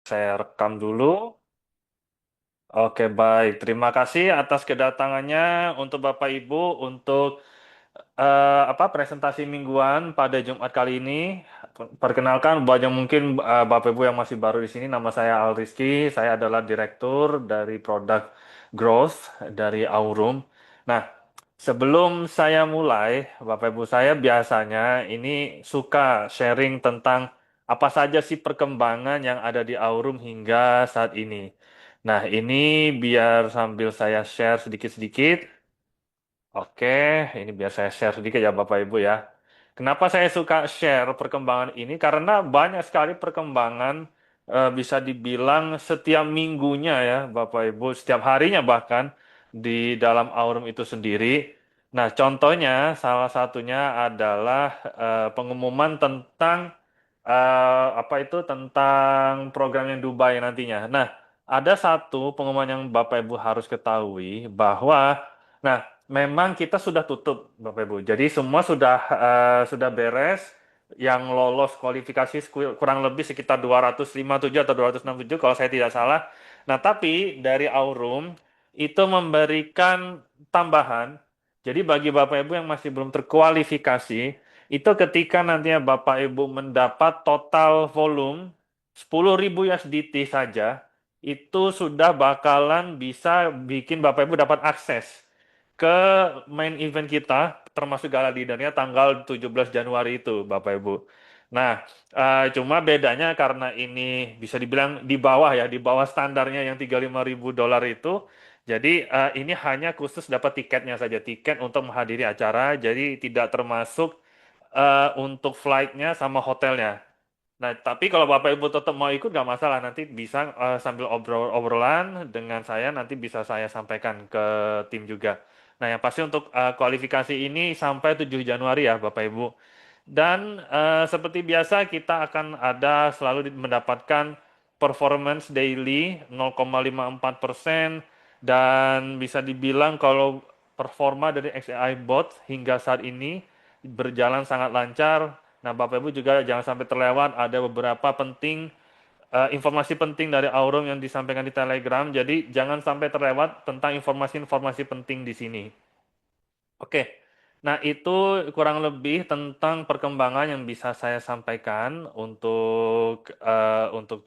Saya rekam dulu. Oke, baik. Terima kasih atas kedatangannya untuk Bapak Ibu untuk presentasi mingguan pada Jumat kali ini. Perkenalkan buat yang mungkin Bapak Ibu yang masih baru di sini, nama saya Al Rizky. Saya adalah direktur dari produk growth dari Aurum. Nah, sebelum saya mulai, Bapak Ibu, saya biasanya ini suka sharing tentang apa saja sih perkembangan yang ada di Aurum hingga saat ini. Nah, ini biar sambil saya share sedikit-sedikit. Oke, ini biar saya share sedikit ya Bapak Ibu ya. Kenapa saya suka share perkembangan ini? Karena banyak sekali perkembangan, bisa dibilang setiap minggunya ya Bapak Ibu, setiap harinya bahkan di dalam Aurum itu sendiri. Nah, contohnya salah satunya adalah pengumuman tentang tentang program yang Dubai nantinya. Nah, ada satu pengumuman yang Bapak Ibu harus ketahui bahwa, nah, memang kita sudah tutup, Bapak Ibu. Jadi semua sudah beres. Yang lolos kualifikasi kurang lebih sekitar 257 atau 267 kalau saya tidak salah. Nah, tapi dari Aurum itu memberikan tambahan. Jadi bagi Bapak Ibu yang masih belum terkualifikasi, itu ketika nantinya Bapak Ibu mendapat total volume 10.000 USDT saja, itu sudah bakalan bisa bikin Bapak Ibu dapat akses ke main event kita, termasuk gala dinnernya tanggal 17 Januari itu, Bapak Ibu. Nah, cuma bedanya karena ini bisa dibilang di bawah ya, di bawah standarnya yang 35.000 dolar itu. Jadi ini hanya khusus dapat tiketnya saja, tiket untuk menghadiri acara, jadi tidak termasuk untuk flight-nya sama hotelnya. Nah, tapi kalau Bapak Ibu tetap mau ikut nggak masalah, nanti bisa sambil obrolan dengan saya, nanti bisa saya sampaikan ke tim juga. Nah, yang pasti untuk kualifikasi ini sampai 7 Januari ya Bapak Ibu. Dan seperti biasa kita akan ada selalu mendapatkan performance daily 0,54% dan bisa dibilang kalau performa dari XAI bot hingga saat ini berjalan sangat lancar. Nah, Bapak Ibu juga jangan sampai terlewat ada beberapa informasi penting dari Aurum yang disampaikan di Telegram. Jadi jangan sampai terlewat tentang informasi-informasi penting di sini. Oke. Nah, itu kurang lebih tentang perkembangan yang bisa saya sampaikan untuk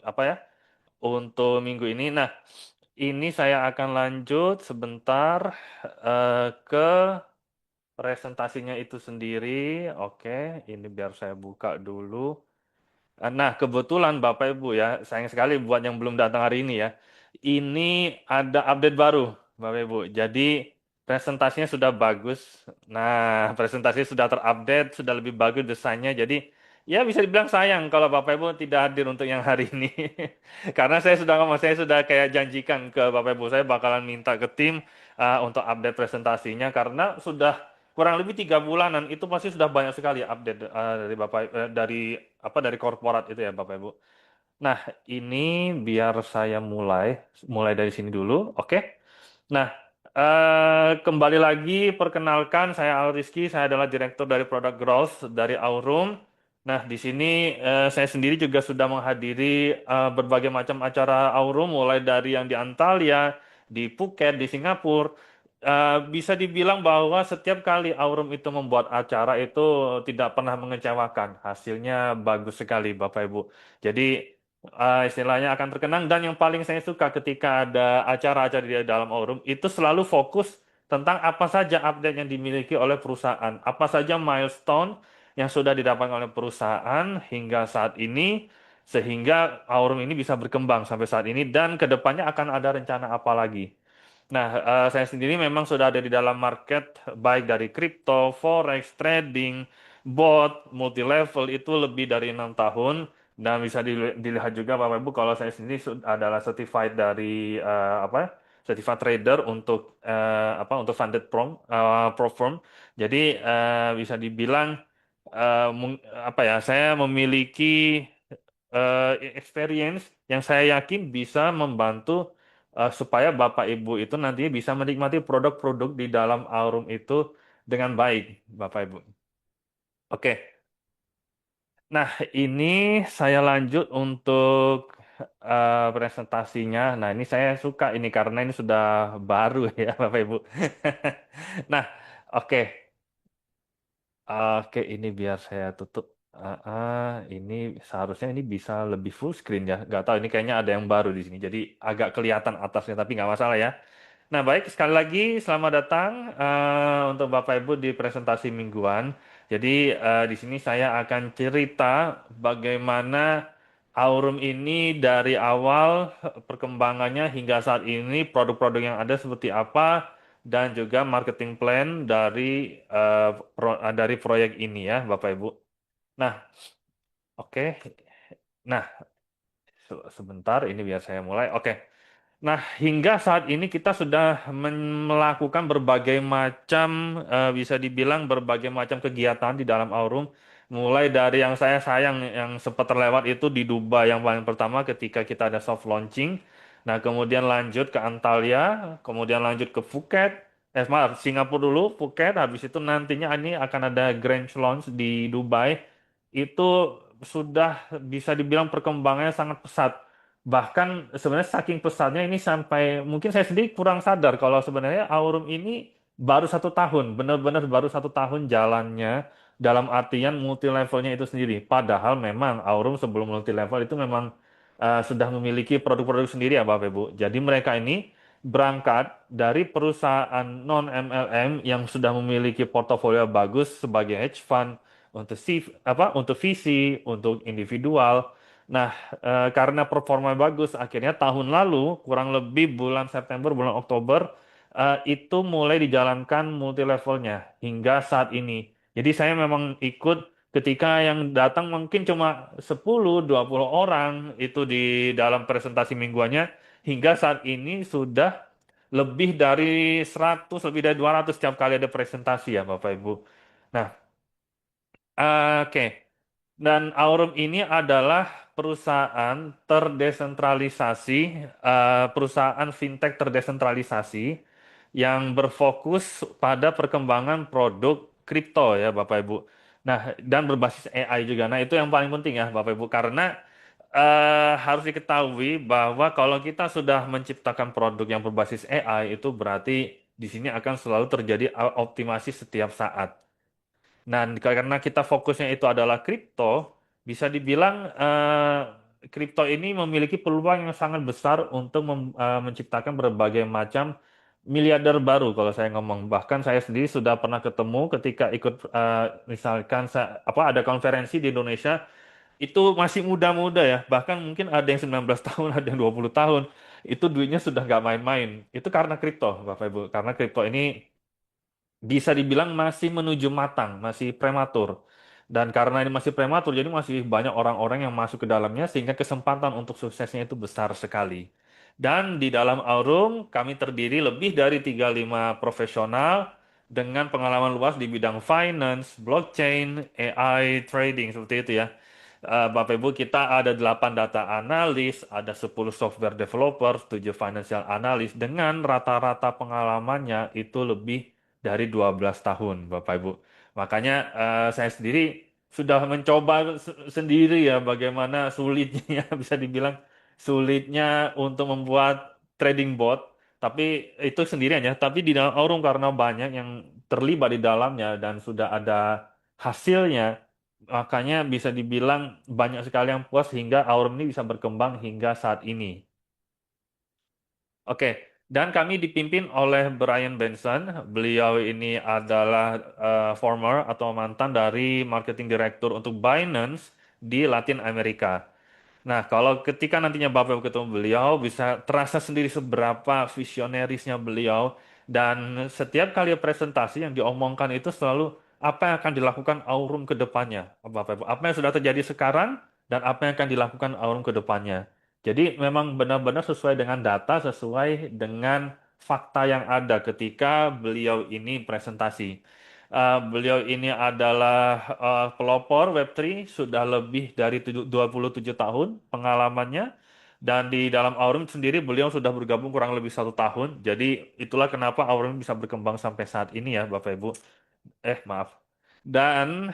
apa ya? Untuk minggu ini. Nah, ini saya akan lanjut sebentar ke presentasinya itu sendiri. Oke, ini biar saya buka dulu. Nah, kebetulan Bapak Ibu ya, sayang sekali buat yang belum datang hari ini ya. Ini ada update baru, Bapak Ibu. Jadi presentasinya sudah bagus. Nah, presentasinya sudah terupdate, sudah lebih bagus desainnya. Jadi ya bisa dibilang sayang kalau Bapak Ibu tidak hadir untuk yang hari ini. Karena saya sudah kayak janjikan ke Bapak Ibu, saya bakalan minta ke tim untuk update presentasinya karena sudah kurang lebih 3 bulanan itu pasti sudah banyak sekali update dari Bapak dari korporat itu ya Bapak Ibu. Nah, ini biar saya mulai dari sini dulu, oke? Nah, kembali lagi perkenalkan saya Al Rizky, saya adalah direktur dari Product Growth dari Aurum. Nah, di sini saya sendiri juga sudah menghadiri berbagai macam acara Aurum, mulai dari yang di Antalya, di Phuket, di Singapura. Bisa dibilang bahwa setiap kali Aurum itu membuat acara itu tidak pernah mengecewakan. Hasilnya bagus sekali, Bapak Ibu. Jadi istilahnya akan terkenang dan yang paling saya suka ketika ada acara-acara di dalam Aurum itu selalu fokus tentang apa saja update yang dimiliki oleh perusahaan, apa saja milestone yang sudah didapatkan oleh perusahaan hingga saat ini sehingga Aurum ini bisa berkembang sampai saat ini dan kedepannya akan ada rencana apa lagi. Nah, saya sendiri memang sudah ada di dalam market baik dari kripto, forex, trading, bot, multi level itu lebih dari 6 tahun dan bisa dilihat juga Bapak Ibu kalau saya sendiri adalah certified dari certified trader untuk untuk funded pro firm. Jadi bisa dibilang saya memiliki experience yang saya yakin bisa membantu supaya Bapak Ibu itu nantinya bisa menikmati produk-produk di dalam Aurum itu dengan baik, Bapak Ibu. Oke, nah ini saya lanjut untuk presentasinya. Nah, ini saya suka ini karena ini sudah baru ya, Bapak Ibu. Nah, oke. Oke, ini biar saya tutup. Ini seharusnya ini bisa lebih full screen ya. Nggak tahu, ini kayaknya ada yang baru di sini. Jadi agak kelihatan atasnya, tapi nggak masalah ya. Nah, baik, sekali lagi selamat datang untuk Bapak Ibu di presentasi mingguan. Jadi di sini saya akan cerita bagaimana Aurum ini dari awal perkembangannya hingga saat ini produk-produk yang ada seperti apa dan juga marketing plan dari dari proyek ini ya, Bapak Ibu. Nah, oke. Nah, sebentar ini biar saya mulai. Oke. Nah, hingga saat ini kita sudah melakukan berbagai macam, bisa dibilang berbagai macam kegiatan di dalam Aurum. Mulai dari yang saya sayang, yang sempat terlewat itu di Dubai yang paling pertama ketika kita ada soft launching. Nah, kemudian lanjut ke Antalya, kemudian lanjut ke Phuket. Maaf, Singapura dulu, Phuket. Habis itu nantinya ini akan ada grand launch di Dubai. Itu sudah bisa dibilang perkembangannya sangat pesat. Bahkan sebenarnya saking pesatnya ini sampai mungkin saya sendiri kurang sadar kalau sebenarnya Aurum ini baru 1 tahun, benar-benar baru 1 tahun jalannya dalam artian multi levelnya itu sendiri. Padahal memang Aurum sebelum multi level itu memang sudah memiliki produk-produk sendiri ya Bapak Ibu. Jadi mereka ini berangkat dari perusahaan non MLM yang sudah memiliki portofolio bagus sebagai hedge fund untuk untuk VC, untuk individual. Nah, karena performa bagus, akhirnya tahun lalu, kurang lebih bulan September, bulan Oktober, itu mulai dijalankan multi levelnya hingga saat ini. Jadi saya memang ikut ketika yang datang mungkin cuma 10-20 orang itu di dalam presentasi mingguannya, hingga saat ini sudah lebih dari 100, lebih dari 200 setiap kali ada presentasi ya Bapak Ibu. Nah, oke. Dan Aurum ini adalah perusahaan terdesentralisasi, perusahaan fintech terdesentralisasi yang berfokus pada perkembangan produk kripto ya Bapak Ibu. Nah, dan berbasis AI juga. Nah, itu yang paling penting ya Bapak Ibu karena harus diketahui bahwa kalau kita sudah menciptakan produk yang berbasis AI itu berarti di sini akan selalu terjadi optimasi setiap saat. Nah, karena kita fokusnya itu adalah kripto, bisa dibilang kripto ini memiliki peluang yang sangat besar untuk menciptakan berbagai macam miliarder baru kalau saya ngomong. Bahkan saya sendiri sudah pernah ketemu ketika ikut misalkan apa ada konferensi di Indonesia itu masih muda-muda ya. Bahkan mungkin ada yang 19 tahun, ada yang 20 tahun. Itu duitnya sudah nggak main-main. Itu karena kripto, Bapak Ibu. Karena kripto ini bisa dibilang masih menuju matang, masih prematur. Dan karena ini masih prematur, jadi masih banyak orang-orang yang masuk ke dalamnya sehingga kesempatan untuk suksesnya itu besar sekali. Dan di dalam Aurum, kami terdiri lebih dari 35 profesional dengan pengalaman luas di bidang finance, blockchain, AI, trading, seperti itu ya. Bapak Ibu, kita ada 8 data analis, ada 10 software developer, 7 financial analyst dengan rata-rata pengalamannya itu lebih dari 12 tahun, Bapak Ibu. Makanya saya sendiri sudah mencoba sendiri ya bagaimana sulitnya bisa dibilang sulitnya untuk membuat trading bot. Tapi itu sendirian ya. Tapi di dalam Aurum karena banyak yang terlibat di dalamnya dan sudah ada hasilnya, makanya bisa dibilang banyak sekali yang puas hingga Aurum ini bisa berkembang hingga saat ini. Oke, dan kami dipimpin oleh Brian Benson. Beliau ini adalah former atau mantan dari marketing director untuk Binance di Latin Amerika. Nah, kalau ketika nantinya Bapak ketemu beliau, bisa terasa sendiri seberapa visionerisnya beliau. Dan setiap kali presentasi yang diomongkan itu selalu apa yang akan dilakukan Aurum ke depannya. Bapak Ibu, apa yang sudah terjadi sekarang dan apa yang akan dilakukan Aurum ke depannya. Jadi memang benar-benar sesuai dengan data, sesuai dengan fakta yang ada ketika beliau ini presentasi. Beliau ini adalah pelopor Web3, sudah lebih dari 27 tahun pengalamannya. Dan di dalam Aurum sendiri beliau sudah bergabung kurang lebih 1 tahun. Jadi itulah kenapa Aurum bisa berkembang sampai saat ini ya Bapak Ibu. Maaf. Dan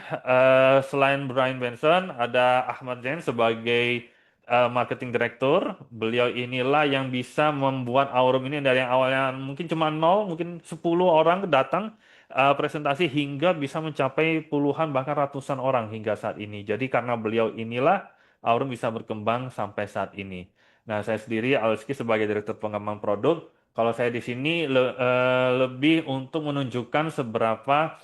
selain Brian Benson, ada Ahmad Zain sebagai marketing director. Beliau inilah yang bisa membuat Aurum ini dari yang awalnya mungkin cuma nol, mungkin 10 orang datang presentasi hingga bisa mencapai puluhan bahkan ratusan orang hingga saat ini. Jadi karena beliau inilah Aurum bisa berkembang sampai saat ini. Nah, saya sendiri Alski sebagai direktur pengembang produk, kalau saya di sini lebih untuk menunjukkan seberapa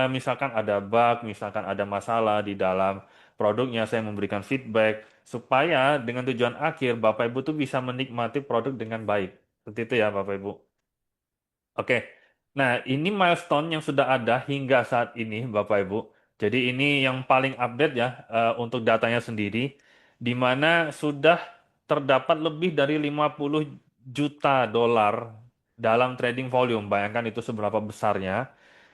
misalkan ada bug, misalkan ada masalah di dalam produknya, saya memberikan feedback supaya dengan tujuan akhir Bapak Ibu tuh bisa menikmati produk dengan baik. Seperti itu ya Bapak Ibu. Oke. Nah, ini milestone yang sudah ada hingga saat ini Bapak Ibu. Jadi ini yang paling update ya untuk datanya sendiri, di mana sudah terdapat lebih dari 50 juta dolar dalam trading volume. Bayangkan itu seberapa besarnya.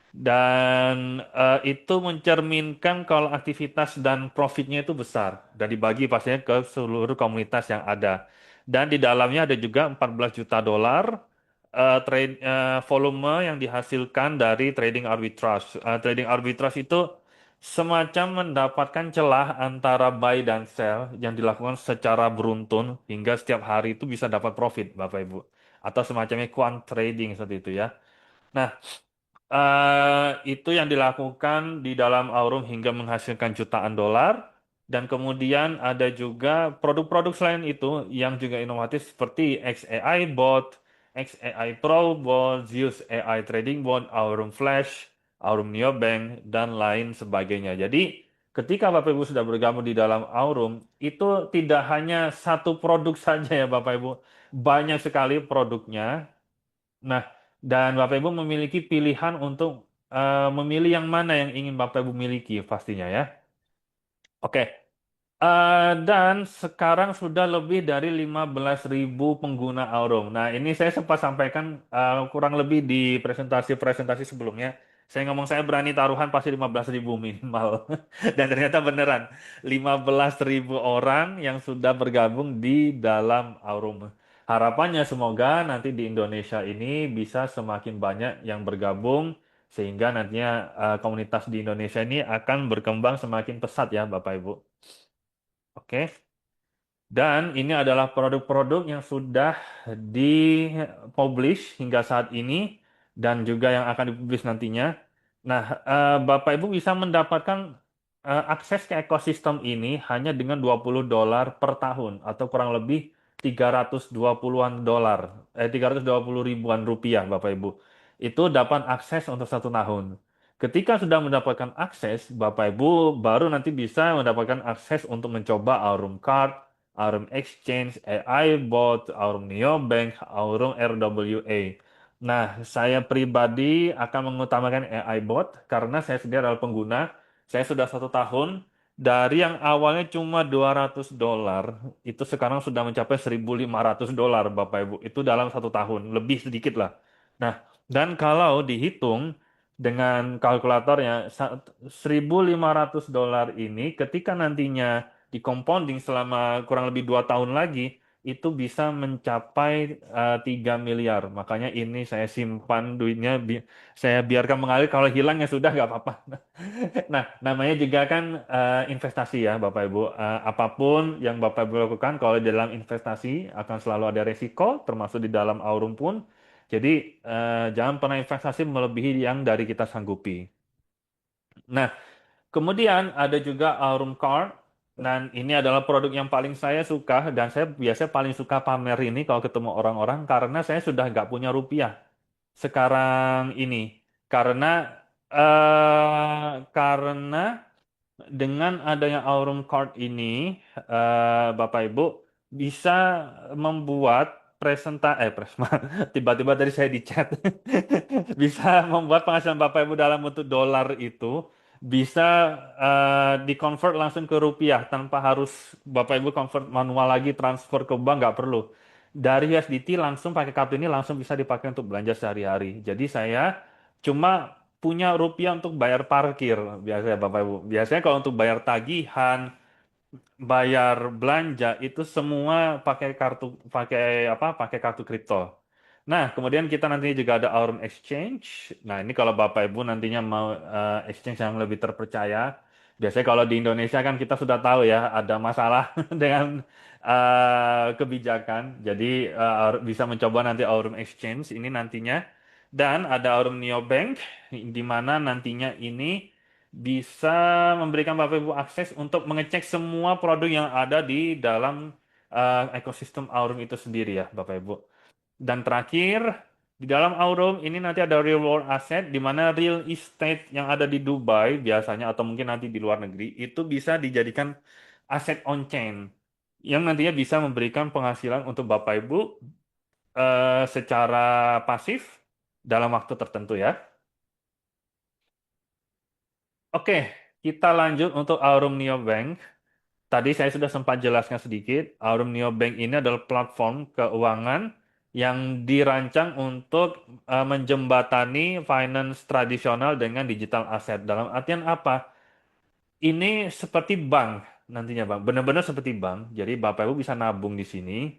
Dan itu mencerminkan kalau aktivitas dan profitnya itu besar dan dibagi pastinya ke seluruh komunitas yang ada. Dan di dalamnya ada juga 14 juta dolar volume yang dihasilkan dari trading arbitrage. Trading arbitrage itu semacam mendapatkan celah antara buy dan sell yang dilakukan secara beruntun hingga setiap hari itu bisa dapat profit, Bapak Ibu. Atau semacamnya quant trading seperti itu ya. Nah, itu yang dilakukan di dalam Aurum hingga menghasilkan jutaan dolar. Dan kemudian ada juga produk-produk selain itu yang juga inovatif seperti XAI Bot, XAI Pro Bot, Zeus AI Trading Bot, Aurum Flash, Aurum Neobank, dan lain sebagainya. Jadi ketika Bapak Ibu sudah bergabung di dalam Aurum, itu tidak hanya satu produk saja ya Bapak Ibu. Banyak sekali produknya. Nah, dan Bapak Ibu memiliki pilihan untuk memilih yang mana yang ingin Bapak Ibu miliki pastinya ya. Oke. Dan sekarang sudah lebih dari 15.000 pengguna Aurum. Nah, ini saya sempat sampaikan kurang lebih di presentasi-presentasi sebelumnya. Saya ngomong saya berani taruhan pasti 15.000 minimal. Dan ternyata beneran 15.000 orang yang sudah bergabung di dalam Aurum. Harapannya semoga nanti di Indonesia ini bisa semakin banyak yang bergabung sehingga nantinya komunitas di Indonesia ini akan berkembang semakin pesat ya Bapak Ibu. Oke. Dan ini adalah produk-produk yang sudah dipublish hingga saat ini dan juga yang akan dipublish nantinya. Nah, Bapak Ibu bisa mendapatkan akses ke ekosistem ini hanya dengan 20 dolar per tahun atau kurang lebih 320-an dolar, 320 ribuan rupiah Bapak Ibu. Itu dapat akses untuk 1 tahun. Ketika sudah mendapatkan akses, Bapak Ibu baru nanti bisa mendapatkan akses untuk mencoba Aurum Card, Aurum Exchange, AI Bot, Aurum Neobank, Aurum RWA. Nah, saya pribadi akan mengutamakan AI Bot karena saya sendiri adalah pengguna. Saya sudah 1 tahun. Dari yang awalnya cuma 200 dolar, itu sekarang sudah mencapai 1.500 dolar, Bapak Ibu. Itu dalam 1 tahun, lebih sedikit lah. Nah, dan kalau dihitung dengan kalkulatornya, 1.500 dolar ini ketika nantinya di compounding selama kurang lebih 2 tahun lagi itu bisa mencapai 3 miliar. Makanya ini saya simpan duitnya, saya biarkan mengalir. Kalau hilang ya sudah nggak apa-apa. Nah, namanya juga kan investasi ya Bapak Ibu. Apapun yang Bapak Ibu lakukan kalau di dalam investasi akan selalu ada resiko, termasuk di dalam Aurum pun. Jadi jangan pernah investasi melebihi yang dari kita sanggupi. Nah, kemudian ada juga Aurum Card. Dan ini adalah produk yang paling saya suka dan saya biasanya paling suka pamer ini kalau ketemu orang-orang karena saya sudah nggak punya rupiah sekarang ini. Karena karena dengan adanya Aurum Card ini, Bapak Ibu bisa membuat tiba-tiba tadi saya di chat, bisa membuat penghasilan Bapak Ibu dalam bentuk dolar itu bisa di-convert langsung ke rupiah tanpa harus Bapak Ibu convert manual lagi transfer ke bank nggak perlu. Dari USDT langsung pakai kartu ini langsung bisa dipakai untuk belanja sehari-hari. Jadi saya cuma punya rupiah untuk bayar parkir biasanya Bapak Ibu. Biasanya kalau untuk bayar tagihan, bayar belanja itu semua pakai apa? Pakai kartu kripto. Nah, kemudian kita nantinya juga ada Aurum Exchange. Nah, ini kalau Bapak Ibu nantinya mau exchange yang lebih terpercaya, Biasanya kalau di Indonesia kan kita sudah tahu ya ada masalah dengan kebijakan. Jadi bisa mencoba nanti Aurum Exchange ini nantinya. Dan ada Aurum Neobank di mana nantinya ini bisa memberikan Bapak Ibu akses untuk mengecek semua produk yang ada di dalam ekosistem Aurum itu sendiri ya Bapak Ibu. Dan terakhir, di dalam Aurum ini nanti ada real world asset, di mana real estate yang ada di Dubai biasanya atau mungkin nanti di luar negeri itu bisa dijadikan aset on-chain yang nantinya bisa memberikan penghasilan untuk Bapak Ibu secara pasif dalam waktu tertentu ya. Oke, kita lanjut untuk Aurum Neobank. Tadi saya sudah sempat jelaskan sedikit, Aurum Neobank ini adalah platform keuangan yang dirancang untuk menjembatani finance tradisional dengan digital asset. Dalam artian apa? Ini seperti bank nantinya, Bang. Benar-benar seperti bank. Jadi Bapak Ibu bisa nabung di sini.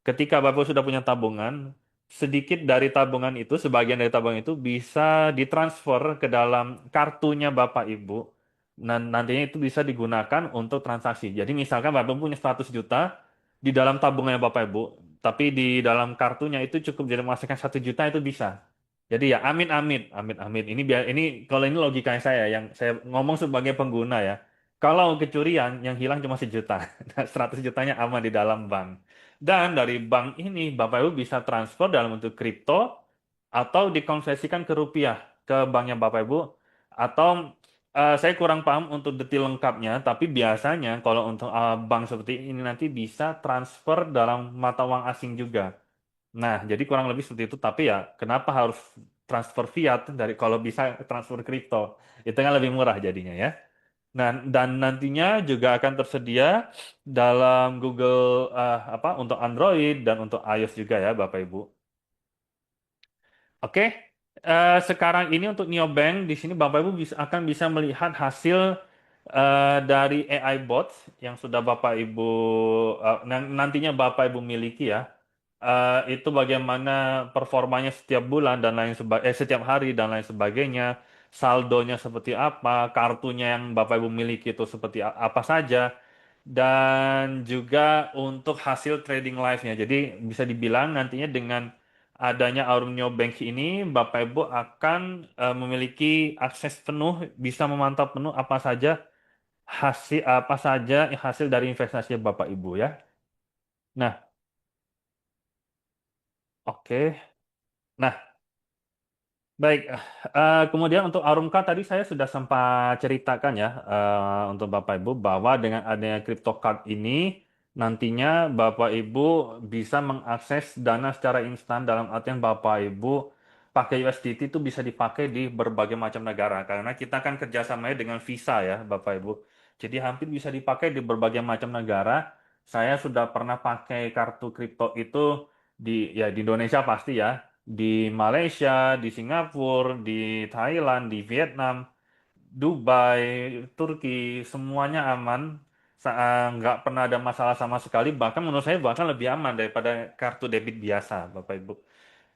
Ketika Bapak Ibu sudah punya tabungan, sedikit dari tabungan itu, sebagian dari tabungan itu bisa ditransfer ke dalam kartunya Bapak Ibu. Dan nantinya itu bisa digunakan untuk transaksi. Jadi misalkan Bapak Ibu punya 100 juta di dalam tabungannya Bapak Ibu, tapi di dalam kartunya itu cukup jadi memasukkan 1 juta itu bisa. Jadi ya amit amit amit amit ini biar ini kalau ini logika saya yang saya ngomong sebagai pengguna ya. Kalau kecurian yang hilang cuma 1 juta, nah, 100 jutanya aman di dalam bank. Dan dari bank ini Bapak Ibu bisa transfer dalam bentuk kripto atau dikonversikan ke rupiah ke banknya Bapak Ibu atau saya kurang paham untuk detail lengkapnya, tapi biasanya kalau untuk bank seperti ini nanti bisa transfer dalam mata uang asing juga. Nah, jadi kurang lebih seperti itu. Tapi ya, kenapa harus transfer fiat dari kalau bisa transfer kripto? Itu kan lebih murah jadinya ya. Nah, dan nantinya juga akan tersedia dalam Google apa untuk Android dan untuk iOS juga ya, Bapak Ibu. Oke, sekarang ini untuk neobank di sini Bapak Ibu akan bisa melihat hasil dari AI bots yang sudah Bapak Ibu nantinya Bapak Ibu miliki ya. Itu bagaimana performanya setiap bulan dan lain setiap hari dan lain sebagainya, saldonya seperti apa, kartunya yang Bapak Ibu miliki itu seperti apa saja, dan juga untuk hasil trading live-nya. Jadi bisa dibilang nantinya dengan adanya Aurum Neobank ini, Bapak Ibu akan memiliki akses penuh, bisa memantau penuh apa saja hasil dari investasi Bapak Ibu ya. Nah, oke. Nah, baik, kemudian untuk Arumka tadi saya sudah sempat ceritakan ya untuk Bapak Ibu bahwa dengan adanya cryptocard ini nantinya Bapak Ibu bisa mengakses dana secara instan dalam artian Bapak Ibu pakai USDT itu bisa dipakai di berbagai macam negara karena kita kan kerjasamanya dengan Visa ya Bapak Ibu. Jadi hampir bisa dipakai di berbagai macam negara. Saya sudah pernah pakai kartu kripto itu di Indonesia pasti ya di Malaysia, di Singapura, di Thailand, di Vietnam, Dubai, Turki, semuanya aman. Nggak pernah ada masalah sama sekali. Bahkan menurut saya bahkan lebih aman daripada kartu debit biasa, Bapak Ibu.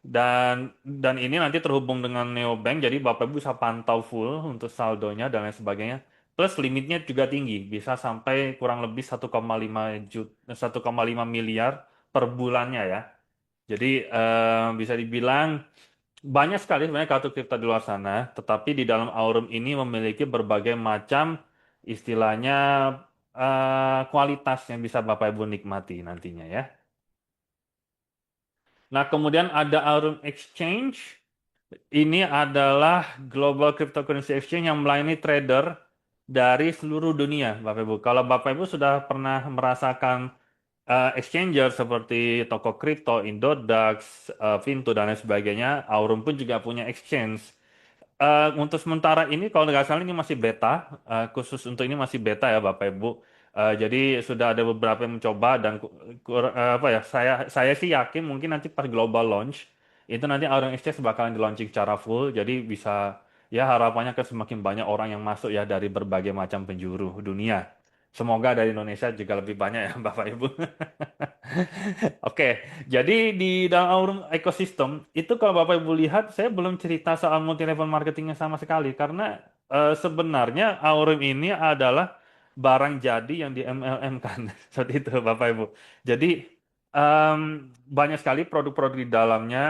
Dan ini nanti terhubung dengan Neobank, jadi Bapak Ibu bisa pantau full untuk saldonya dan lain sebagainya. Plus limitnya juga tinggi, bisa sampai kurang lebih 1,5 miliar per bulannya ya. Jadi bisa dibilang banyak sekali sebenarnya kartu kripto di luar sana, tetapi di dalam Aurum ini memiliki berbagai macam istilahnya kualitas yang bisa Bapak Ibu nikmati nantinya ya. Nah, kemudian ada Aurum Exchange. Ini adalah Global Cryptocurrency Exchange yang melayani trader dari seluruh dunia, Bapak Ibu. Kalau Bapak Ibu sudah pernah merasakan exchanger seperti toko kripto, Indodax, Vinto dan lain sebagainya, Aurum pun juga punya exchange. Untuk sementara ini kalau nggak salah ini masih beta, khusus untuk ini masih beta ya Bapak Ibu. Jadi sudah ada beberapa yang mencoba dan apa ya saya sih yakin mungkin nanti pas global launch itu nanti Aurum Exchange bakalan di launching secara full. Jadi bisa ya harapannya ke semakin banyak orang yang masuk ya dari berbagai macam penjuru dunia. Semoga dari Indonesia juga lebih banyak ya Bapak Ibu. Oke, jadi di dalam Aurum ekosistem itu kalau Bapak Ibu lihat, saya belum cerita soal multi level marketingnya sama sekali karena sebenarnya Aurum ini adalah barang jadi yang di MLM kan, seperti itu Bapak Ibu. Jadi em, banyak sekali produk-produk di dalamnya,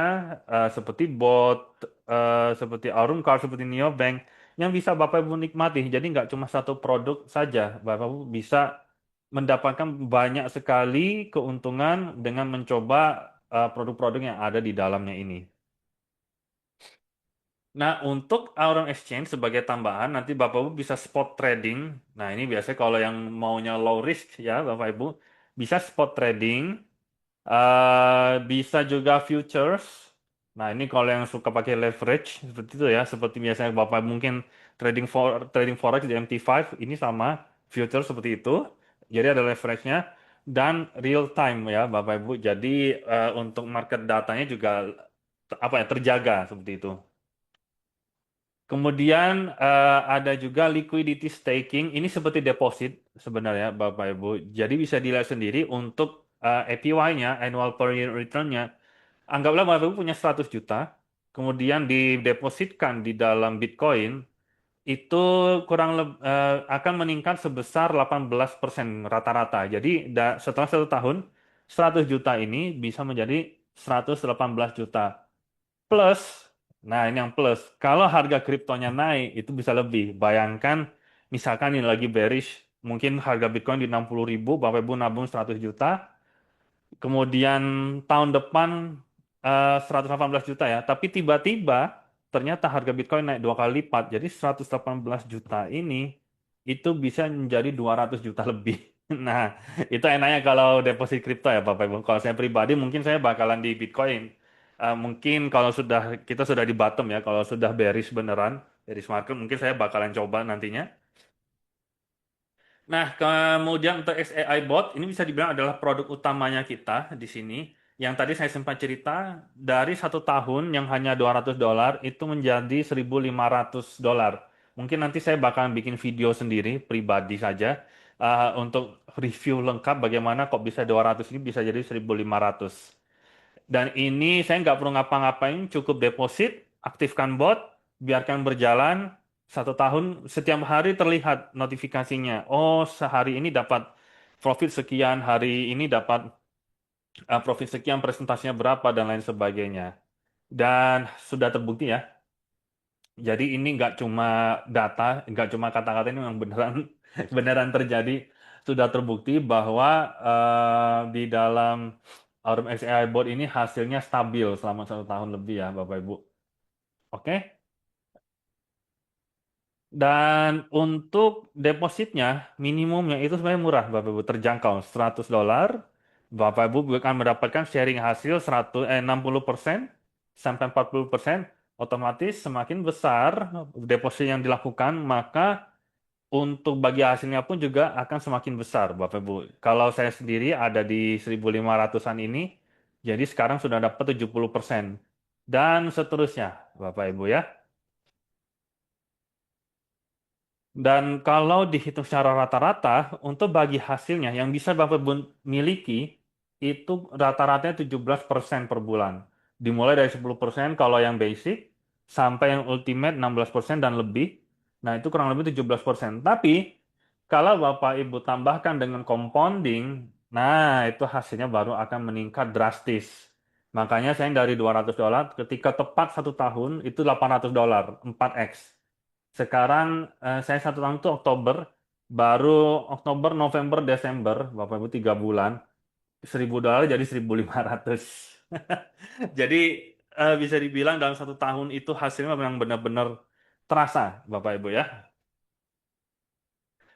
seperti bot, seperti Aurum Card, seperti Neobank yang bisa Bapak Ibu nikmati. Jadi nggak cuma satu produk saja, Bapak Ibu bisa mendapatkan banyak sekali keuntungan dengan mencoba produk-produk yang ada di dalamnya ini. Nah, untuk Aurum Exchange sebagai tambahan, nanti Bapak Ibu bisa spot trading. Nah, ini biasanya kalau yang maunya low risk ya, Bapak Ibu, bisa spot trading, bisa juga futures. Nah, ini kalau yang suka pakai leverage, seperti itu ya, seperti biasanya Bapak mungkin trading forex di MT5, ini sama futures seperti itu. Jadi ada leverage-nya dan real time ya, Bapak Ibu. Jadi untuk market datanya juga apa ya terjaga seperti itu. Kemudian ada juga liquidity staking. Ini seperti deposit sebenarnya Bapak Ibu. Jadi bisa dilihat sendiri untuk APY-nya, annual per year return-nya. Anggaplah Bapak Ibu punya 100 juta, kemudian didepositkan di dalam Bitcoin, itu akan meningkat sebesar 18% rata-rata. Jadi setelah 1 tahun, 100 juta ini bisa menjadi 118 juta. Plus, nah ini yang plus. Kalau harga kriptonya naik, itu bisa lebih. Bayangkan, misalkan ini lagi bearish, mungkin harga Bitcoin di 60.000, Bapak Ibu nabung 100 juta, kemudian tahun depan 118 juta ya, tapi tiba-tiba ternyata harga Bitcoin naik 2 kali lipat, jadi 118 juta ini itu bisa menjadi 200 juta lebih. Nah, itu enaknya kalau deposit kripto ya Bapak Ibu. Kalau saya pribadi mungkin saya bakalan di Bitcoin. Mungkin kalau kita sudah di bottom ya, kalau sudah bearish beneran, bearish market, mungkin saya bakalan coba nantinya. Nah, kemudian untuk XAI Bot, ini bisa dibilang adalah produk utamanya kita di sini. Yang tadi saya sempat cerita, dari 1 tahun yang hanya $200, itu menjadi $1.500. Mungkin nanti saya bakalan bikin video sendiri, pribadi saja, untuk review lengkap bagaimana kok bisa 200 ini bisa jadi 1.500. Dan ini saya nggak perlu ngapa-ngapain, cukup deposit, aktifkan bot, biarkan berjalan 1 tahun, setiap hari terlihat notifikasinya. Oh, sehari ini dapat profit sekian, hari ini dapat profit sekian, presentasinya berapa, dan lain sebagainya. Dan sudah terbukti ya, jadi ini nggak cuma data, nggak cuma kata-kata ini yang beneran beneran terjadi. Sudah terbukti bahwa di dalam Aurum XAI Board ini hasilnya stabil selama 1 tahun lebih ya, Bapak Ibu. Oke. Dan untuk depositnya, minimumnya itu sebenarnya murah, Bapak Ibu. Terjangkau, $100. Bapak Ibu akan mendapatkan sharing hasil 60% sampai 40%. Otomatis semakin besar deposit yang dilakukan, maka untuk bagi hasilnya pun juga akan semakin besar, Bapak Ibu. Kalau saya sendiri ada di 1.500-an ini, jadi sekarang sudah dapat 70%. Dan seterusnya, Bapak Ibu ya. Dan kalau dihitung secara rata-rata, untuk bagi hasilnya yang bisa Bapak Ibu miliki, itu rata-ratanya 17% per bulan. Dimulai dari 10% kalau yang basic, sampai yang ultimate 16% dan lebih. Nah, itu kurang lebih 17%. Tapi, kalau Bapak Ibu tambahkan dengan compounding, nah itu hasilnya baru akan meningkat drastis. Makanya saya dari $200, ketika tepat 1 tahun, itu $800, 4x. Sekarang saya 1 tahun itu Oktober, baru Oktober, November, Desember, Bapak Ibu 3 bulan, $1.000 jadi 1.500. Jadi bisa dibilang dalam 1 tahun itu hasilnya memang benar-benar terasa, Bapak Ibu ya.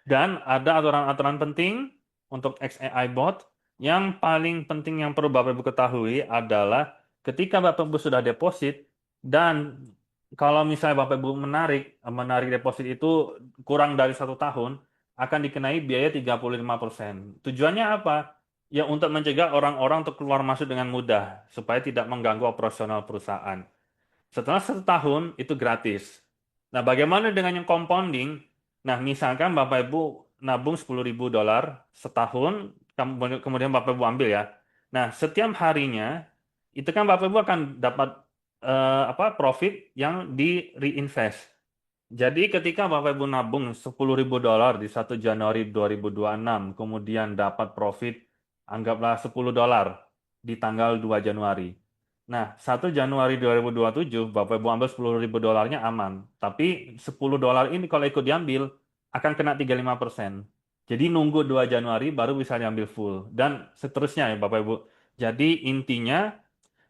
Dan ada aturan-aturan penting untuk XAI bot. Yang paling penting yang perlu Bapak Ibu ketahui adalah ketika Bapak Ibu sudah deposit dan kalau misalnya Bapak Ibu menarik deposit itu kurang dari 1 tahun, akan dikenai biaya 35%. Tujuannya apa? Ya untuk mencegah orang-orang untuk keluar masuk dengan mudah, supaya tidak mengganggu operasional perusahaan. Setelah 1 tahun itu gratis. Nah, bagaimana dengan yang compounding? Nah, misalkan Bapak Ibu nabung $10.000 setahun, kemudian Bapak Ibu ambil ya. Nah, setiap harinya itu kan Bapak Ibu akan dapat apa profit yang di reinvest. Jadi ketika Bapak Ibu nabung $10.000 di 1 Januari 2026, kemudian dapat profit anggaplah $10 di tanggal 2 Januari. Nah, 1 Januari 2027 Bapak Ibu ambil $10.000-nya aman. Tapi $10 ini kalau ikut diambil akan kena 35%. Jadi nunggu 2 Januari baru bisa diambil full. Dan seterusnya ya Bapak Ibu. Jadi intinya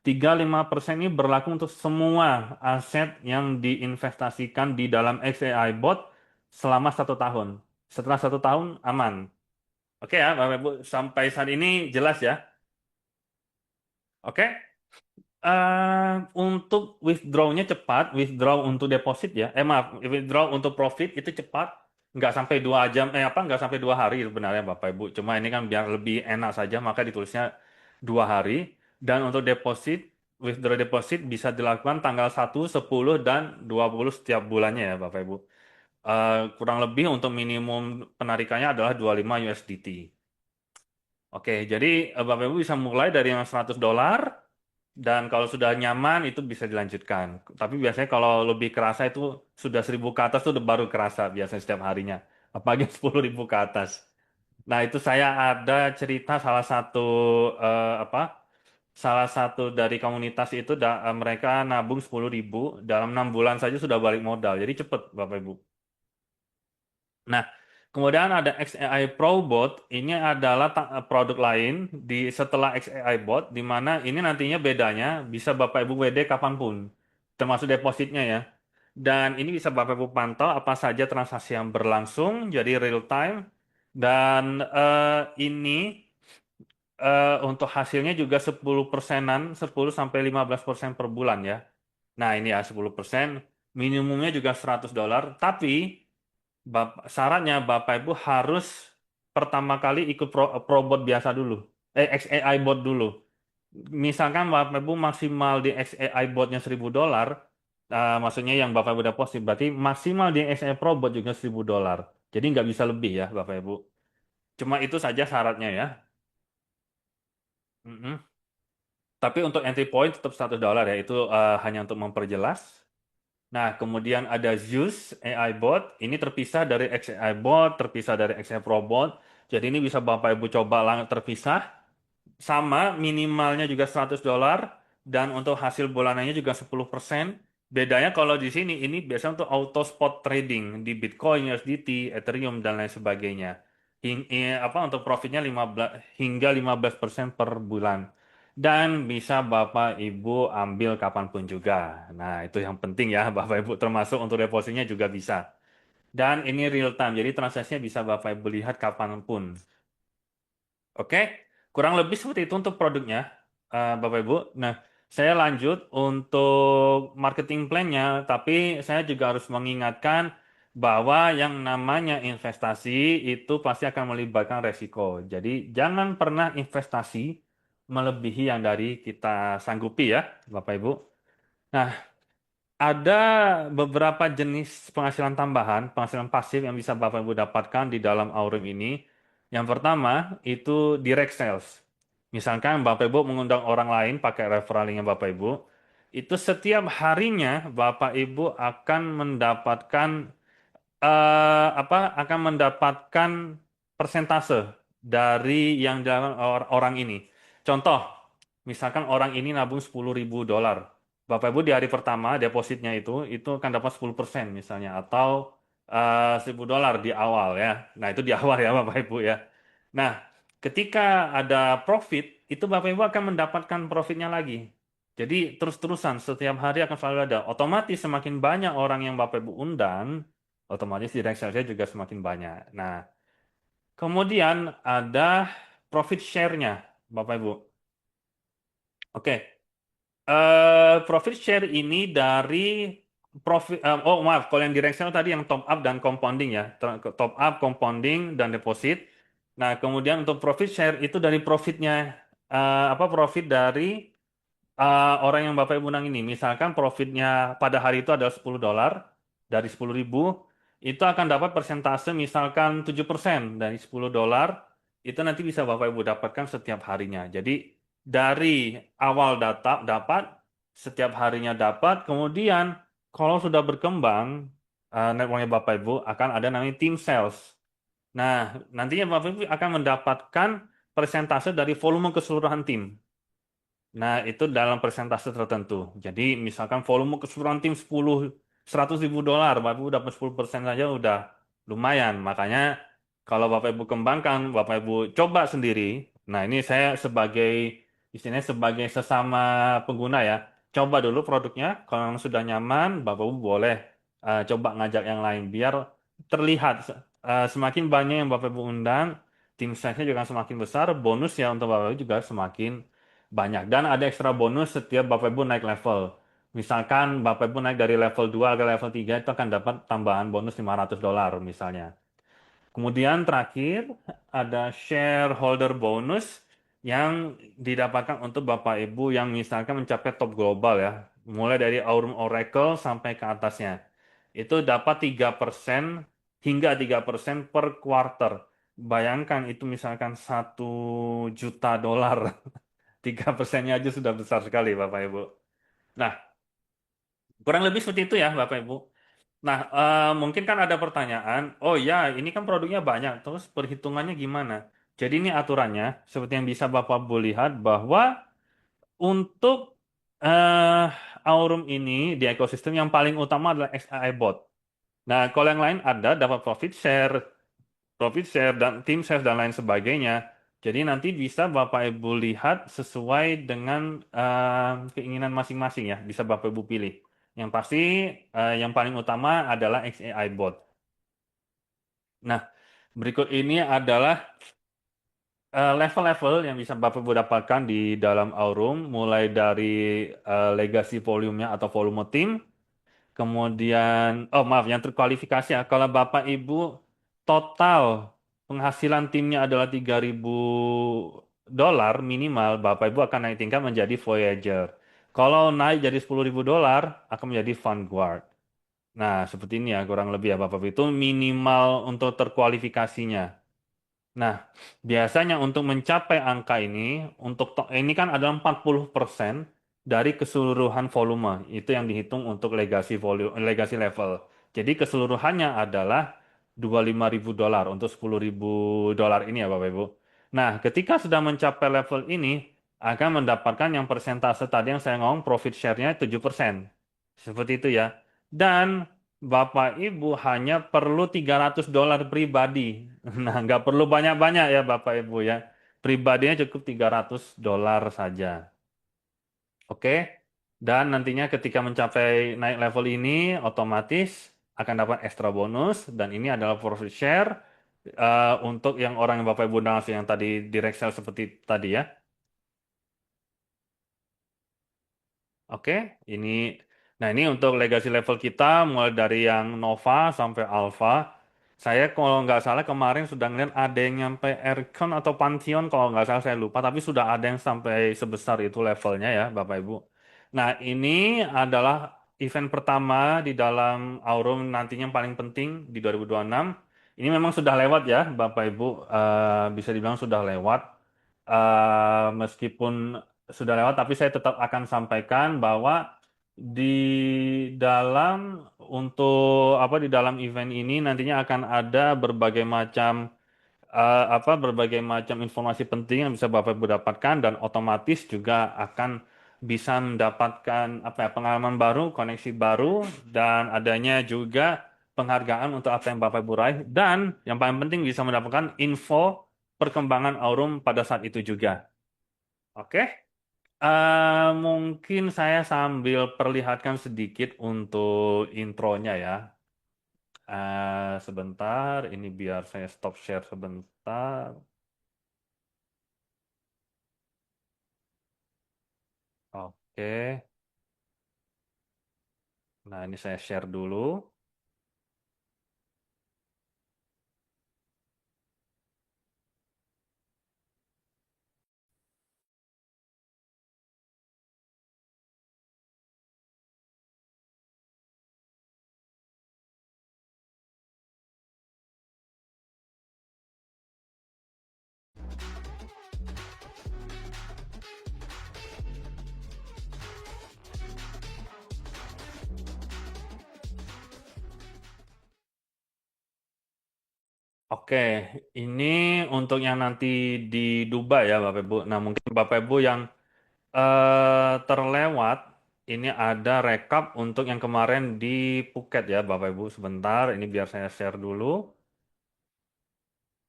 35% ini berlaku untuk semua aset yang diinvestasikan di dalam XAI Bot selama 1 tahun. Setelah 1 tahun aman. Oke ya, Bapak Ibu, sampai saat ini jelas ya. Oke. Untuk withdraw-nya cepat, withdraw untuk deposit ya. Maaf, withdraw untuk profit itu cepat, nggak sampai 2 jam, nggak sampai 2 hari sebenarnya Bapak Ibu. Cuma ini kan biar lebih enak saja, maka ditulisnya 2 hari. Dan untuk deposit, withdraw deposit bisa dilakukan tanggal 1, 10, dan 20 setiap bulannya ya Bapak Ibu. Kurang lebih untuk minimum penarikannya adalah 25 USDT. Oke, jadi Bapak Ibu bisa mulai dari yang $100, dan kalau sudah nyaman itu bisa dilanjutkan. Tapi biasanya kalau lebih kerasa itu sudah 1.000 ke atas tuh udah baru kerasa biasanya setiap harinya. Apalagi 10.000 ke atas. Nah itu saya ada cerita salah satu apa? Salah satu dari komunitas itu mereka nabung 10.000 dalam 6 bulan saja sudah balik modal. Jadi cepet Bapak Ibu. Nah, kemudian ada XAI Pro Bot. Ini adalah produk lain di setelah XAI Bot, di mana ini nantinya bedanya bisa Bapak Ibu WD kapanpun, termasuk depositnya ya. Dan ini bisa Bapak Ibu pantau apa saja transaksi yang berlangsung, jadi real time. Dan ini untuk hasilnya juga 10 persenan, 10 sampai 15% per bulan ya. Nah, ini ya 10%, minimumnya juga $100, tapi syaratnya Bapak Ibu harus pertama kali ikut probot biasa dulu. XAI bot dulu. Misalkan Bapak Ibu maksimal di XAI botnya $1.000, maksudnya yang Bapak Ibu udah posting, berarti maksimal di XAI Pro bot juga $1.000. Jadi nggak bisa lebih ya Bapak Ibu. Cuma itu saja syaratnya ya. Mm-mm. Tapi untuk entry point tetap $100 ya, itu hanya untuk memperjelas. Nah, kemudian ada Zeus AI Bot. Ini terpisah dari XAI Bot, terpisah dari XAI Pro Bot. Jadi ini bisa Bapak Ibu coba terpisah. Sama, minimalnya juga $100. Dan untuk hasil bulanannya juga 10%. Bedanya kalau di sini, ini biasanya untuk auto spot trading di Bitcoin, USDT, Ethereum, dan lain sebagainya. Apa untuk profitnya 15, hingga 15% per bulan. Dan bisa Bapak Ibu ambil kapanpun juga. Nah, itu yang penting ya, Bapak Ibu. Termasuk untuk depositnya juga bisa. Dan ini real time, jadi transaksinya bisa Bapak Ibu lihat kapanpun. Oke, kurang lebih seperti itu untuk produknya, Bapak Ibu. Nah, saya lanjut untuk marketing plan-nya, tapi saya juga harus mengingatkan bahwa yang namanya investasi itu pasti akan melibatkan resiko. Jadi, jangan pernah investasi melebihi yang dari kita sanggupi ya, Bapak Ibu. Nah, ada beberapa jenis penghasilan tambahan, penghasilan pasif yang bisa Bapak Ibu dapatkan di dalam Aurum ini. Yang pertama itu direct sales. Misalkan Bapak Ibu mengundang orang lain pakai referral linknya Bapak Ibu, itu setiap harinya Bapak Ibu akan mendapatkan akan mendapatkan persentase dari yang dilakukan orang ini. Contoh, misalkan orang ini nabung $10.000. Bapak Ibu di hari pertama depositnya itu akan dapat 10% misalnya, atau $1.000 di awal ya. Nah, itu di awal ya Bapak Ibu ya. Nah, ketika ada profit, itu Bapak Ibu akan mendapatkan profitnya lagi. Jadi terus-terusan setiap hari akan selalu ada. Otomatis semakin banyak orang yang Bapak Ibu undang, otomatis direct sales-nya juga semakin banyak. Nah, kemudian ada profit share-nya, Bapak Ibu. Oke, profit share ini dari oh maaf, kalau yang direct sale tadi yang top up dan compounding ya, top up, compounding dan deposit. Nah, kemudian untuk profit share itu dari profitnya, profit dari orang yang Bapak Ibu undang ini. Misalkan profitnya pada hari itu adalah $10, dari 10.000, itu akan dapat persentase misalkan 7% dari $10, itu nanti bisa Bapak Ibu dapatkan setiap harinya. Jadi dari awal dapat, setiap harinya dapat, kemudian kalau sudah berkembang, networknya Bapak Ibu akan ada namanya tim sales. Nah, nantinya Bapak Ibu akan mendapatkan persentase dari volume keseluruhan tim. Nah, itu dalam persentase tertentu. Jadi, misalkan volume keseluruhan tim 100.000 dolar, Bapak Ibu dapat 10% saja udah lumayan. Makanya, kalau Bapak Ibu kembangkan, Bapak Ibu coba sendiri. Nah, ini saya sebagai, istilahnya sebagai sesama pengguna ya. Coba dulu produknya, kalau memang sudah nyaman, Bapak Ibu boleh coba ngajak yang lain. Biar terlihat, semakin banyak yang Bapak Ibu undang, tim size-nya juga semakin besar, bonus ya untuk Bapak Ibu juga semakin banyak. Dan ada ekstra bonus setiap Bapak Ibu naik level. Misalkan Bapak Ibu naik dari level 2 ke level 3 itu akan dapat tambahan bonus $500 misalnya. Kemudian terakhir ada shareholder bonus yang didapatkan untuk Bapak Ibu yang misalkan mencapai top global ya. Mulai dari Aurum Oracle sampai ke atasnya. Itu dapat 3% hingga 3% per quarter. Bayangkan itu misalkan 1 juta dolar. 3%-nya aja sudah besar sekali Bapak Ibu. Nah, kurang lebih seperti itu ya Bapak Ibu. Nah, mungkin kan ada pertanyaan, oh ya ini kan produknya banyak, terus perhitungannya gimana? Jadi ini aturannya, seperti yang bisa Bapak Ibu lihat bahwa untuk eh, Aurum ini di ekosistem yang paling utama adalah XAI Bot. Nah, kalau yang lain ada dapat profit share dan tim share dan lain sebagainya. Jadi nanti bisa Bapak Ibu lihat sesuai dengan keinginan masing-masing ya, bisa Bapak Ibu pilih. Yang pasti yang paling utama adalah XAI Bot. Nah, berikut ini adalah level-level yang bisa Bapak Ibu dapatkan di dalam Aurum, mulai dari legacy volume-nya atau volume tim. Kemudian, oh maaf, yang terkualifikasi ya. Kalau Bapak Ibu total penghasilan timnya adalah 3.000 dolar minimal, Bapak Ibu akan naik tingkat menjadi Voyager. Kalau naik jadi 10.000 dolar, akan menjadi Vanguard. Nah, seperti ini ya, kurang lebih ya Bapak Ibu. Itu minimal untuk terkualifikasinya. Nah, biasanya untuk mencapai angka ini, ini kan adalah 40% dari keseluruhan volume. Itu yang dihitung untuk legacy level. Jadi keseluruhannya adalah 25.000 dolar untuk 10.000 dolar ini ya Bapak Ibu. Nah, ketika sudah mencapai level ini, akan mendapatkan yang persentase tadi yang saya ngomong profit share-nya 7%. Seperti itu ya. Dan Bapak Ibu hanya perlu 300 dolar pribadi. Nah, nggak perlu banyak-banyak ya Bapak Ibu ya. Pribadinya cukup 300 dolar saja. Oke. Dan nantinya ketika mencapai naik level ini, otomatis akan dapat ekstra bonus. Dan ini adalah profit share untuk yang orang yang Bapak Ibu langsung yang tadi direct sell seperti tadi ya. Oke, ini nah ini untuk legacy level kita mulai dari yang Nova sampai Alpha. Saya kalau nggak salah kemarin sudah ngeliat ada yang nyampe Erkon atau Pantheon kalau nggak salah saya lupa, tapi sudah ada yang sampai sebesar itu levelnya ya Bapak Ibu. Nah ini adalah event pertama di dalam Aurum nantinya yang paling penting di 2026. Ini memang sudah lewat ya Bapak Ibu. Bisa dibilang sudah lewat. Meskipun sudah lewat, tapi saya tetap akan sampaikan bahwa di dalam di dalam event ini nantinya akan ada berbagai macam informasi penting yang bisa Bapak Ibu dapatkan dan otomatis juga akan bisa mendapatkan pengalaman baru, koneksi baru dan adanya juga penghargaan untuk apa yang Bapak Ibu raih dan yang paling penting bisa mendapatkan info perkembangan Aurum pada saat itu juga. Oke? Mungkin saya sambil perlihatkan sedikit untuk intronya ya. Sebentar, ini biar saya stop share sebentar. Oke, nah ini saya share dulu. Oke, ini untuk yang nanti di Dubai ya Bapak Ibu. Nah mungkin Bapak Ibu yang terlewat, ini ada rekap untuk yang kemarin di Phuket ya Bapak Ibu. Sebentar, ini biar saya share dulu.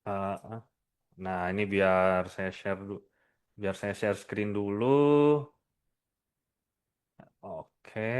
Eh, nah ini biar saya share screen dulu. Oke.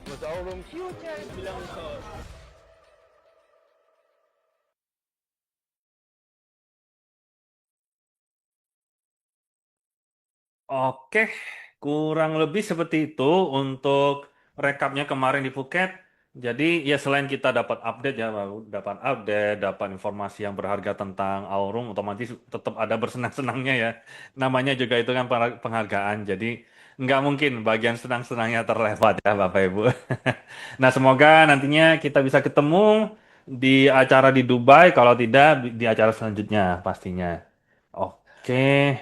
Mas Aurum cute ya bilang ke Oke, kurang lebih seperti itu untuk rekapnya kemarin di Phuket. Jadi ya selain kita dapat update ya, dapat informasi yang berharga tentang Aurum, otomatis tetap ada bersenang-senangnya ya. Namanya juga itu kan penghargaan. Jadi nggak mungkin bagian senang-senangnya terlewat ya Bapak Ibu. Nah semoga nantinya kita bisa ketemu di acara di Dubai, kalau tidak di acara selanjutnya pastinya. Oke.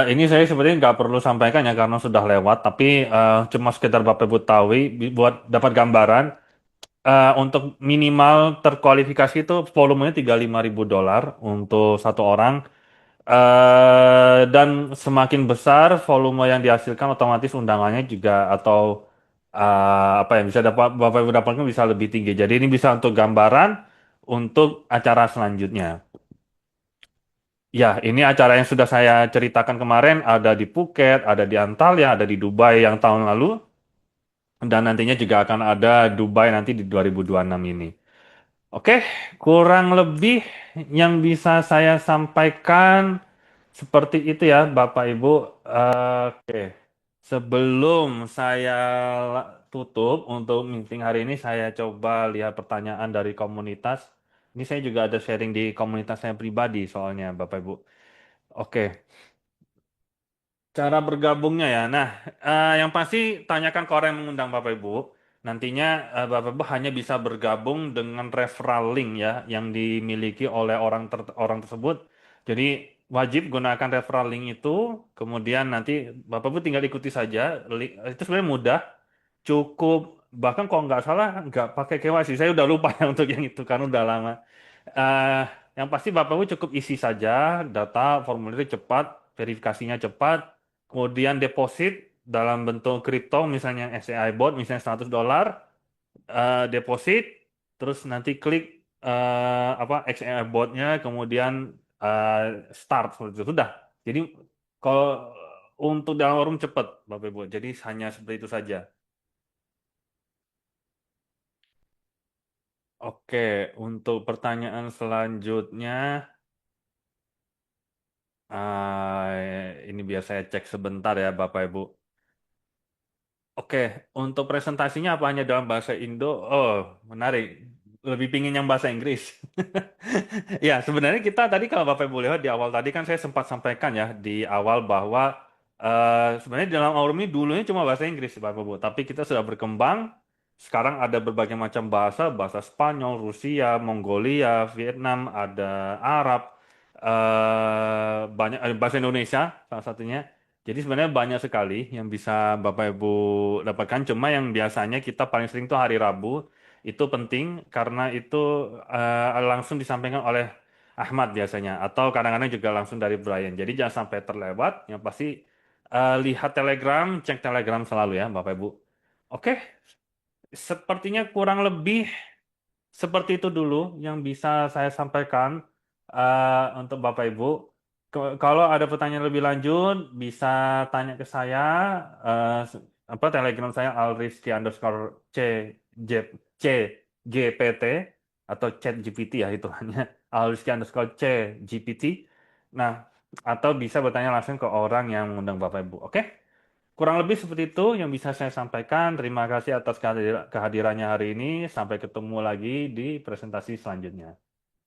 Ini saya sebenarnya nggak perlu sampaikan ya karena sudah lewat, tapi cuma sekedar Bapak Ibu tahu buat dapat gambaran untuk minimal terkualifikasi itu volumenya $35.000 untuk satu orang. Dan semakin besar volume yang dihasilkan otomatis undangannya juga atau apa yang bisa dapat Bapak Ibu dapatkan bisa lebih tinggi. Jadi ini bisa untuk gambaran untuk acara selanjutnya. Ya, ini acara yang sudah saya ceritakan kemarin ada di Phuket, ada di Antalya, ada di Dubai yang tahun lalu, dan nantinya juga akan ada Dubai nanti di 2026 ini. Oke, kurang lebih yang bisa saya sampaikan seperti itu ya, Bapak Ibu. Oke, sebelum saya tutup untuk meeting hari ini, saya coba lihat pertanyaan dari komunitas. Ini saya juga ada sharing di komunitas saya pribadi soalnya, Bapak Ibu. Oke. Cara bergabungnya ya. Nah, yang pasti tanyakan ke orang yang mengundang Bapak Ibu. Nantinya Bapak Ibu hanya bisa bergabung dengan referral link ya yang dimiliki oleh orang tersebut. Jadi wajib gunakan referral link itu. Kemudian nanti Bapak Ibu tinggal ikuti saja. Itu sebenarnya mudah. Cukup bahkan kalau nggak salah nggak pakai KYC. Saya udah lupa ya untuk yang itu karena udah lama. Eh, yang pasti Bapak Ibu cukup isi saja data formulir cepat, verifikasinya cepat, kemudian deposit dalam bentuk kripto misalnya SEI bot misalnya $100, deposit, terus nanti klik apa XAI botnya, kemudian eh, start seperti itu sudah. Jadi kalau untuk dalam forum cepat Bapak Ibu, jadi hanya seperti itu saja. Oke, untuk pertanyaan selanjutnya. Ini biar saya cek sebentar ya Bapak Ibu. Oke, untuk presentasinya apa hanya dalam bahasa Indo? Oh, menarik. Lebih pingin yang bahasa Inggris. Ya, sebenarnya kita tadi kalau Bapak Ibu lihat di awal tadi kan saya sempat sampaikan ya di awal bahwa sebenarnya di dalam Aurum ini dulunya cuma bahasa Inggris Bapak Ibu, tapi kita sudah berkembang. Sekarang ada berbagai macam bahasa, bahasa Spanyol, Rusia, Mongolia, Vietnam, ada Arab, banyak bahasa Indonesia salah satunya. Jadi sebenarnya banyak sekali yang bisa Bapak Ibu dapatkan. Cuma yang biasanya kita paling sering tuh hari Rabu itu penting karena itu langsung disampaikan oleh Ahmad biasanya atau kadang-kadang juga langsung dari Brian. Jadi jangan sampai terlewat. Yang pasti lihat Telegram, cek Telegram selalu ya Bapak Ibu. Oke, sepertinya kurang lebih seperti itu dulu yang bisa saya sampaikan untuk Bapak Ibu. Kalau ada pertanyaan lebih lanjut, bisa tanya ke saya. apa Telegram saya @alrizky_c j c gpt atau chat GPT ya hitungannya @alrizky_c GPT. Nah, atau bisa bertanya langsung ke orang yang mengundang Bapak Ibu. Oke? Kurang lebih seperti itu yang bisa saya sampaikan. Terima kasih atas kehadirannya hari ini. Sampai ketemu lagi di presentasi selanjutnya.